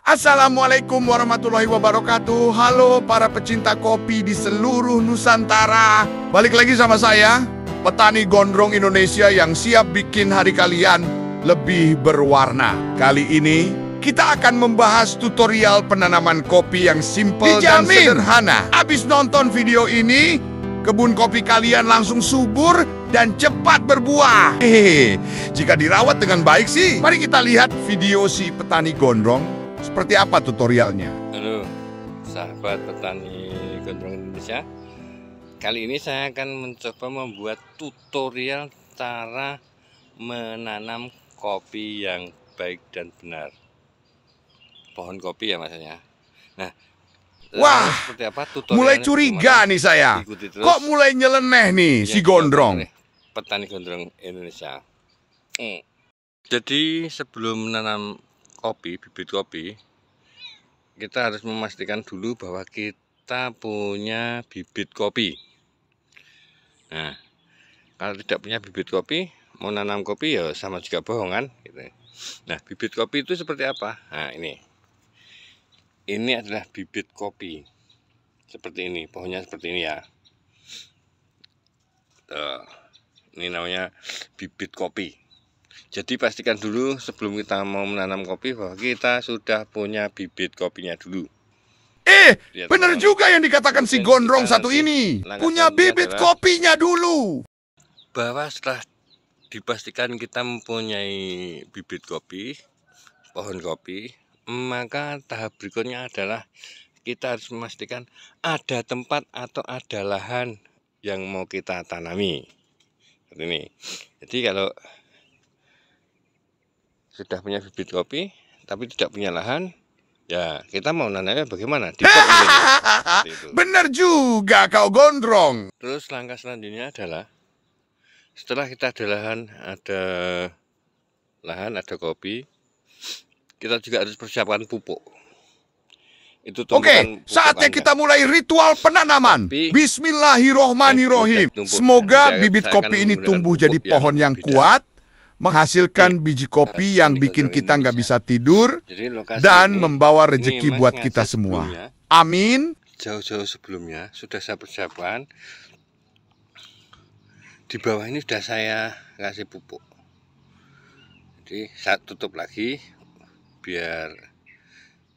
Assalamualaikum warahmatullahi wabarakatuh. Halo para pecinta kopi di seluruh Nusantara. Balik lagi sama saya, petani gondrong Indonesia yang siap bikin hari kalian lebih berwarna. Kali ini kita akan membahas tutorial penanaman kopi yang simple dan sederhana. Abis nonton video ini, kebun kopi kalian langsung subur dan cepat berbuah. Jika dirawat dengan baik sih. Mari kita lihat video si petani gondrong. Seperti apa tutorialnya? Halo sahabat petani gondrong Indonesia. Kali ini saya akan mencoba membuat tutorial cara menanam kopi yang baik dan benar. Pohon kopi ya maksudnya. Nah, wah, seperti apa tutorialnya? Mulai curiga nih saya. Kok mulai nyeleneh nih si gondrong? Petani gondrong Indonesia. Jadi sebelum menanam kopi, bibit kopi, kita harus memastikan dulu bahwa kita punya bibit kopi. Nah, kalau tidak punya bibit kopi, mau nanam kopi ya sama juga bohong kan gitu. Nah, bibit kopi itu seperti apa? Nah, ini adalah bibit kopi seperti ini, pohonnya seperti ini ya. Ini namanya bibit kopi. Jadi pastikan dulu sebelum kita mau menanam kopi bahwa kita sudah punya bibit kopinya dulu. Bener juga yang dikatakan si gondrong satu ini. Punya bibit kopinya dulu. Bahwa setelah dipastikan kita mempunyai bibit kopi, pohon kopi, maka tahap berikutnya adalah kita harus memastikan ada tempat atau ada lahan yang mau kita tanami. Seperti ini. Jadi kalau sudah punya bibit kopi tapi tidak punya lahan, ya kita mau nanamnya bagaimana? Bener juga kau gondrong. Terus langkah selanjutnya adalah setelah kita ada kopi, kita juga harus persiapkan pupuk. Oke, saatnya kita mulai ritual penanaman. Bismillahirrohmanirrohim. Semoga bibit kopi ini tumbuh jadi pohon yang kuat, menghasilkan biji kopi yang bikin kita nggak bisa tidur, dan membawa rezeki buat kita semua. Amin. Jauh-jauh sebelumnya sudah saya persiapkan. Di bawah ini sudah saya kasih pupuk. Jadi saya tutup lagi biar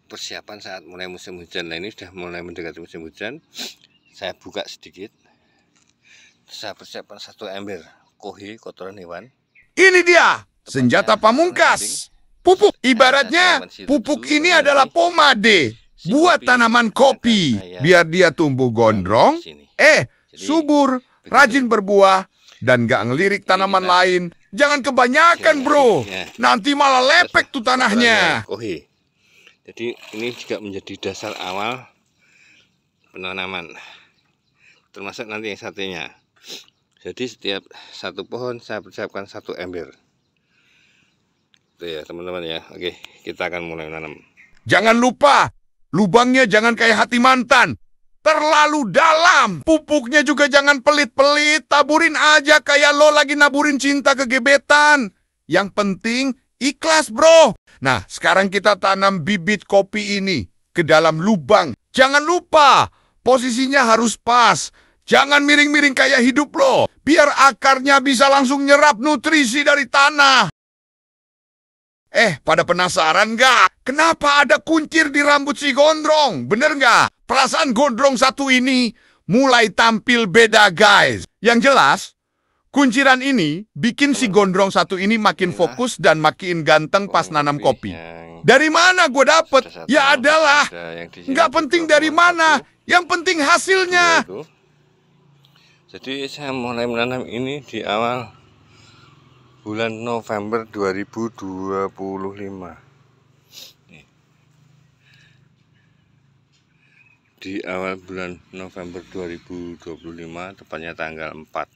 persiapan saat mulai musim hujan. Nah, ini sudah mulai mendekati musim hujan. Saya buka sedikit. Saya persiapkan 1 ember kohi, kotoran hewan. Ini dia, senjata pamungkas. Pupuk, ibaratnya pupuk ini adalah pomade buat tanaman kopi. Biar dia tumbuh gondrong, subur, rajin berbuah, dan gak ngelirik tanaman lain. Jangan kebanyakan bro, nanti malah lepek tuh tanahnya. Jadi ini juga menjadi dasar awal penanaman, termasuk nanti yang satunya. Jadi setiap satu pohon saya persiapkan 1 ember. Itu ya teman-teman ya. Oke, kita akan mulai menanam. Jangan lupa, lubangnya jangan kayak hati mantan, terlalu dalam. Pupuknya juga jangan pelit-pelit, taburin aja kayak lo lagi naburin cinta ke gebetan. Yang penting ikhlas bro. Nah, sekarang kita tanam bibit kopi ini ke dalam lubang. Jangan lupa, posisinya harus pas. Jangan miring-miring kayak hidup lo, biar akarnya bisa langsung nyerap nutrisi dari tanah. Pada penasaran nggak? Kenapa ada kuncir di rambut si gondrong? Bener nggak? Perasaan gondrong satu ini mulai tampil beda guys. Yang jelas, kunciran ini bikin si gondrong satu ini makin fokus dan makin ganteng pas nanam kopi. Dari mana gue dapet? Ya adalah, nggak penting dari mana, yang penting hasilnya. Jadi saya mulai menanam ini di awal bulan November 2025. Di awal bulan November 2025, tepatnya tanggal 4.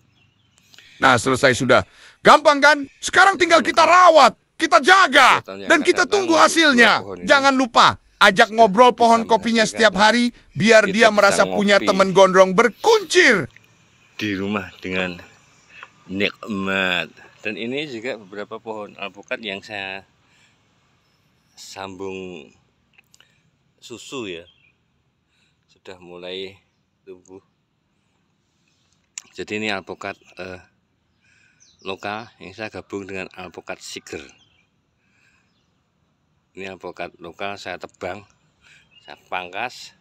Nah, selesai sudah. Gampang kan? Sekarang tinggal kita rawat, kita jaga, dan kita tunggu hasilnya. Jangan lupa, ajak ngobrol pohon kopinya setiap hari, biar dia merasa punya teman gondrong berkuncir di rumah dengan nikmat. Dan ini juga beberapa pohon alpukat yang saya sambung susu ya, sudah mulai tumbuh. Jadi ini alpukat lokal yang saya gabung dengan alpukat siger. Ini alpukat lokal saya tebang, saya pangkas,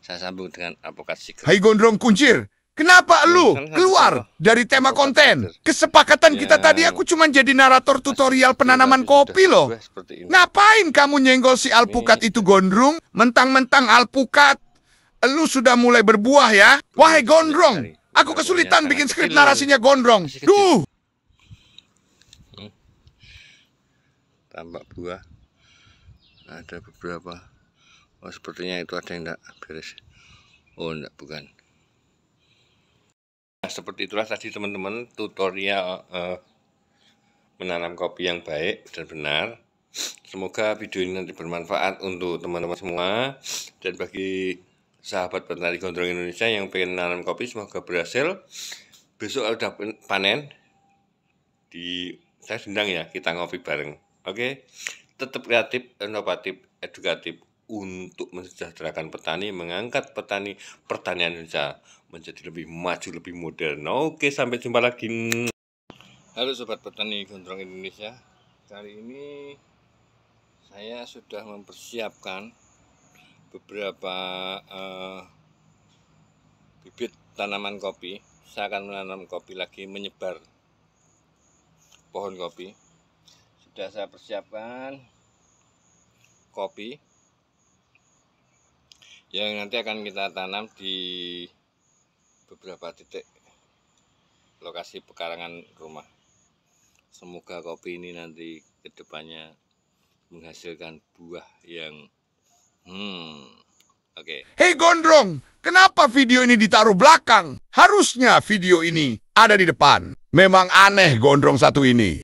saya sambung dengan alpukat siger. Hai Gondrong Kuncir, kenapa lu keluar dari tema konten? Kesepakatan kita tadi aku cuma jadi narator tutorial penanaman kopi loh. Ngapain kamu nyenggol si alpukat itu Gondrong? Mentang-mentang alpukat, lu sudah mulai berbuah ya? Wahai Gondrong, aku kesulitan bikin skrip narasinya Gondrong. Duh! Tampak buah. Ada beberapa. Oh, sepertinya itu ada yang enggak beres. Oh, enggak, bukan. Nah, seperti itulah tadi teman-teman tutorial menanam kopi yang baik dan benar. Semoga video ini nanti bermanfaat untuk teman-teman semua. Dan bagi sahabat petani gondrong Indonesia yang pengen menanam kopi, semoga berhasil. Besok udah panen. Saya undang ya, kita ngopi bareng. Oke? Tetap kreatif, inovatif, edukatif untuk mensejahterakan petani, mengangkat pertanian Indonesia menjadi lebih maju, lebih modern. Oke, sampai jumpa lagi. Halo sobat petani gondrong Indonesia. Kali ini saya sudah mempersiapkan beberapa bibit tanaman kopi. Saya akan menanam kopi lagi, menyebar pohon kopi. Sudah saya persiapkan kopi yang nanti akan kita tanam di beberapa titik lokasi pekarangan rumah. Semoga kopi ini nanti kedepannya menghasilkan buah yang oke. Hei Gondrong, kenapa video ini ditaruh belakang? Harusnya video ini ada di depan. Memang aneh Gondrong satu ini.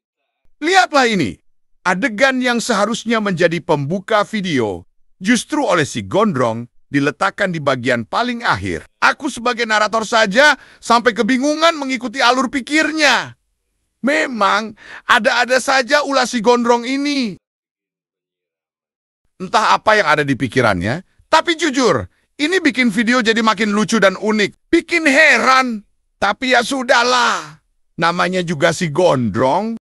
Lihatlah ini, adegan yang seharusnya menjadi pembuka video, justru oleh si Gondrong diletakkan di bagian paling akhir. Aku sebagai narator saja sampai kebingungan mengikuti alur pikirnya. Memang ada-ada saja ulah si Gondrong ini. Entah apa yang ada di pikirannya, tapi jujur, ini bikin video jadi makin lucu dan unik. Bikin heran, tapi ya sudahlah. Namanya juga si Gondrong.